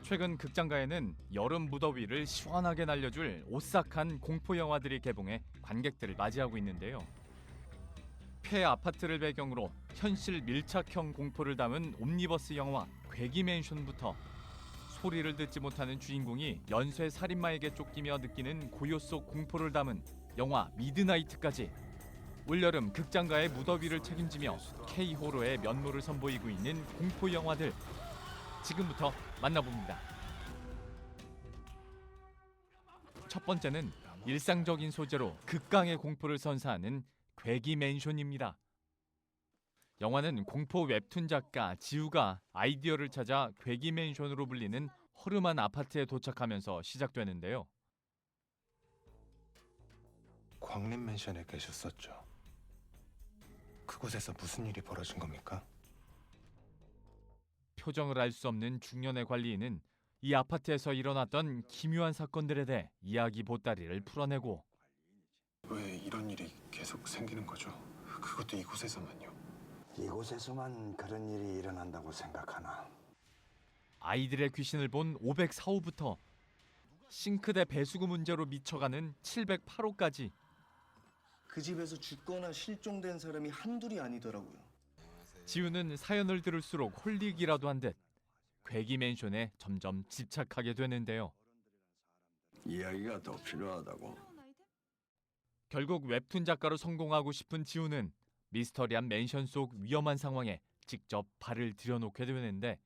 최근 극장가에는 여름 무더위를 시원하게 날려줄 오싹한 공포 영화들이 개봉해 관객들을 맞이하고 있는데요. 폐 아파트를 배경으로 현실 밀착형 공포를 담은 옴니버스 영화 괴기맨션부터 소리를 듣지 못하는 주인공이 연쇄 살인마에게 쫓기며 느끼는 고요 속 공포를 담은 영화 미드나이트까지 올여름 극장가의 무더위를 책임지며 K-호러의 면모를 선보이고 있는 공포 영화들 지금부터 만나봅니다. 첫 번째는 일상적인 소재로 극강의 공포를 선사하는 괴기맨션입니다. 영화는 공포 웹툰 작가 지우가 아이디어를 찾아 괴기맨션으로 불리는 허름한 아파트에 도착하면서 시작되는데요. 광림맨션에 계셨었죠. 그곳에서 무슨 일이 벌어진 겁니까? 표정을 알 수 없는 중년의 관리인은 이 아파트에서 일어났던 기묘한 사건들에 대해 이야기 보따리를 풀어내고 왜 이런 일이 계속 생기는 거죠? 그것도 이곳에서만요. 이곳에서만 그런 일이 일어난다고 생각하나? 아이들의 귀신을 본 504호부터 싱크대 배수구 문제로 미쳐가는 708호까지 그 집에서 죽거나 실종된 사람이 한둘이 아니더라고요. 지우는 사연을 들을수록 홀리기라도 한 듯 괴기맨션에 점점 집착하게 되는데요. 이야기가 더 필요하다고. 결국 웹툰 작가로 성공하고 싶은 지우는 미스터리한 맨션 속 위험한 상황에 직접 발을 들여놓게 되는데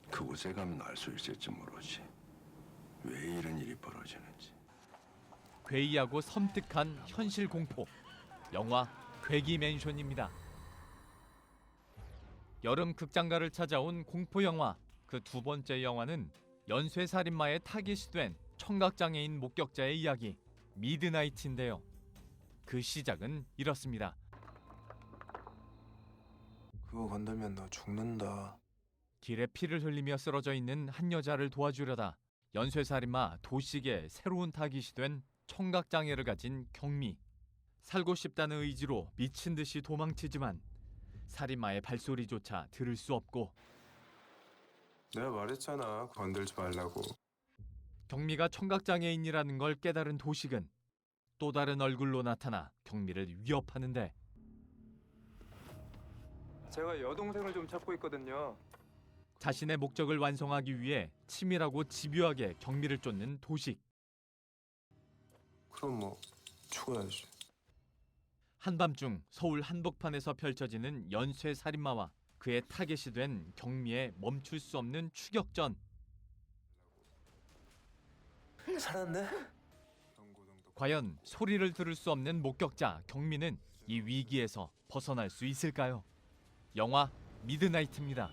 그곳에 가면 알 수 있을지 모르지. 왜 이런 일이 벌어지는지. 괴이하고 섬뜩한 현실 공포 영화 괴기맨션입니다. 여름 극장가를 찾아온 공포 영화 그 두 번째 영화는 연쇄살인마의 타깃이 된 청각장애인 목격자의 이야기 미드나이트인데요. 그 시작은 이렇습니다. 그거 건들면 너 죽는다. 길에 피를 흘리며 쓰러져 있는 한 여자를 도와주려다 연쇄살인마 도식의 새로운 타깃이 된 청각장애를 가진 경미. 살고 싶다는 의지로 미친 듯이 도망치지만 살인마의 발소리조차 들을 수 없고 내가 말했잖아. 건들지 말라고. 경미가 청각장애인이라는 걸 깨달은 도식은 또 다른 얼굴로 나타나 경미를 위협하는데 제가 여동생을 좀 찾고 있거든요. 자신의 목적을 완성하기 위해 치밀하고 집요하게 경미를 쫓는 도식. 그럼 뭐 죽어야지. 한밤중 서울 한복판에서 펼쳐지는 연쇄살인마와 그의 타겟이 된 경미의 멈출 수 없는 추격전. 살았네? 과연 소리를 들을 수 없는 목격자 경미는 이 위기에서 벗어날 수 있을까요? 영화 미드나이트입니다.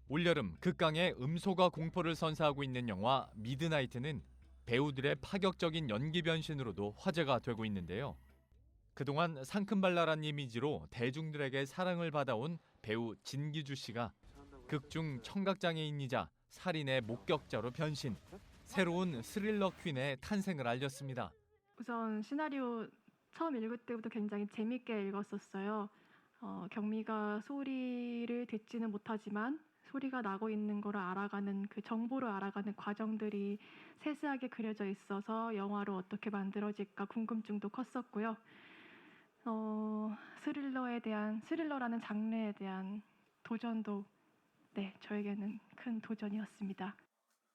올여름 극강의 음소거 공포를 선사하고 있는 영화 미드나이트는 배우들의 파격적인 연기 변신으로도 화제가 되고 있는데요. 그동안 상큼발랄한 이미지로 대중들에게 사랑을 받아온 배우 진기주 씨가 극중 청각장애인이자 살인의 목격자로 변신. 새로운 스릴러 퀸의 탄생을 알렸습니다. 우선 시나리오 처음 읽을 때부터 굉장히 재밌게 읽었었어요. 경미가 소리를 듣지는 못하지만 소리가 나고 있는 걸 알아가는 그 정보를 알아가는 과정들이 세세하게 그려져 있어서 영화로 어떻게 만들어질까 궁금증도 컸었고요. 스릴러라는 장르에 대한 도전도 저에게는 큰 도전이었습니다.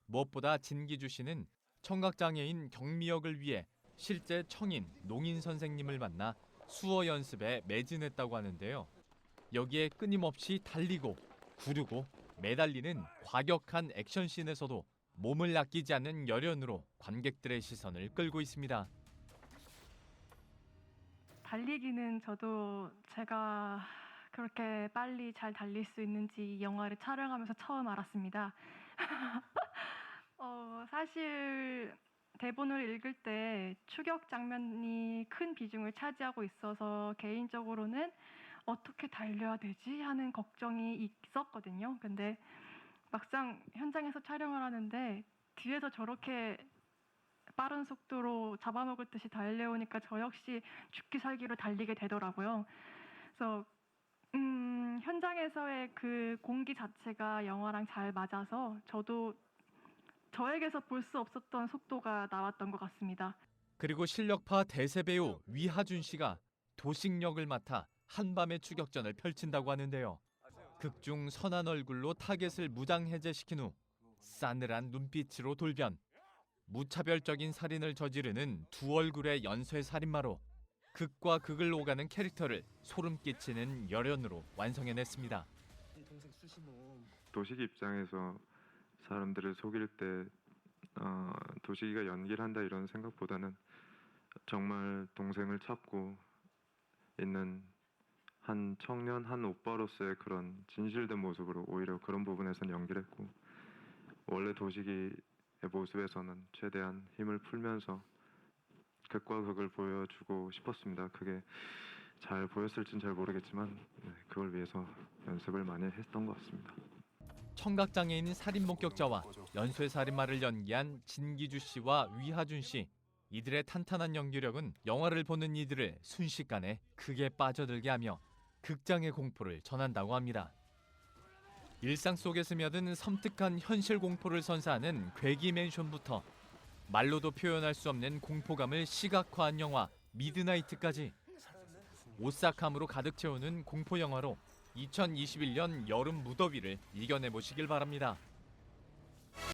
무엇보다 진기주 씨는 청각장애인 경미 역을 위해 실제 청인, 농인 선생님을 만나 수어 연습에 매진했다고 하는데요. 여기에 끊임없이 달리고 구르고 매달리는 과격한 액션씬에서도 몸을 아끼지 않는 열연으로 관객들의 시선을 끌고 있습니다. 달리기는 저도 제가 그렇게 빨리 잘 달릴 수 있는지 이 영화를 촬영하면서 처음 알았습니다. 사실 대본을 읽을 때 추격 장면이 큰 비중을 차지하고 있어서 개인적으로는 어떻게 달려야 되지 하는 걱정이 있었거든요. 근데 막상 현장에서 촬영을 하는데 뒤에서 저렇게 빠른 속도로 잡아먹을 듯이 달려오니까 저 역시 죽기 살기로 달리게 되더라고요. 그래서 현장에서의 그 공기 자체가 영화랑 잘 맞아서 저도 저에게서 볼 수 없었던 속도가 나왔던 것 같습니다. 그리고 실력파 대세 배우 위하준 씨가 도식역을 맡아 한밤의 추격전을 펼친다고 하는데요. 극중 선한 얼굴로 타겟을 무장해제시킨 후 싸늘한 눈빛으로 돌변. 무차별적인 살인을 저지르는 두 얼굴의 연쇄 살인마로 극과 극을 오가는 캐릭터를 소름 끼치는 열연으로 완성해냈습니다. 도식이 입장에서 사람들을 속일 때 도식이가 연기를 한다 이런 생각보다는 정말 동생을 찾고 있는 한 청년, 한 오빠로서의 그런 진실된 모습으로 오히려 그런 부분에서는 연기를 했고, 원래 도식이의 모습에서는 최대한 힘을 풀면서 극과 극을 보여주고 싶었습니다. 그게 잘 보였을진 잘 모르겠지만 그걸 위해서 연습을 많이 했던 것 같습니다. 청각장애인 살인 목격자와 연쇄 살인마를 연기한 진기주 씨와 위하준 씨. 이들의 탄탄한 연기력은 영화를 보는 이들을 순식간에 크게 빠져들게 하며 극장의 공포를 전한다고 합니다. 일상 속에 스며든 섬뜩한 현실 공포를 선사하는 괴기 맨션부터 말로도 표현할 수 없는 공포감을 시각화한 영화 미드나이트까지 오싹함으로 가득 채우는 공포 영화로 2021년 여름 무더위를 이겨내보시길 바랍니다.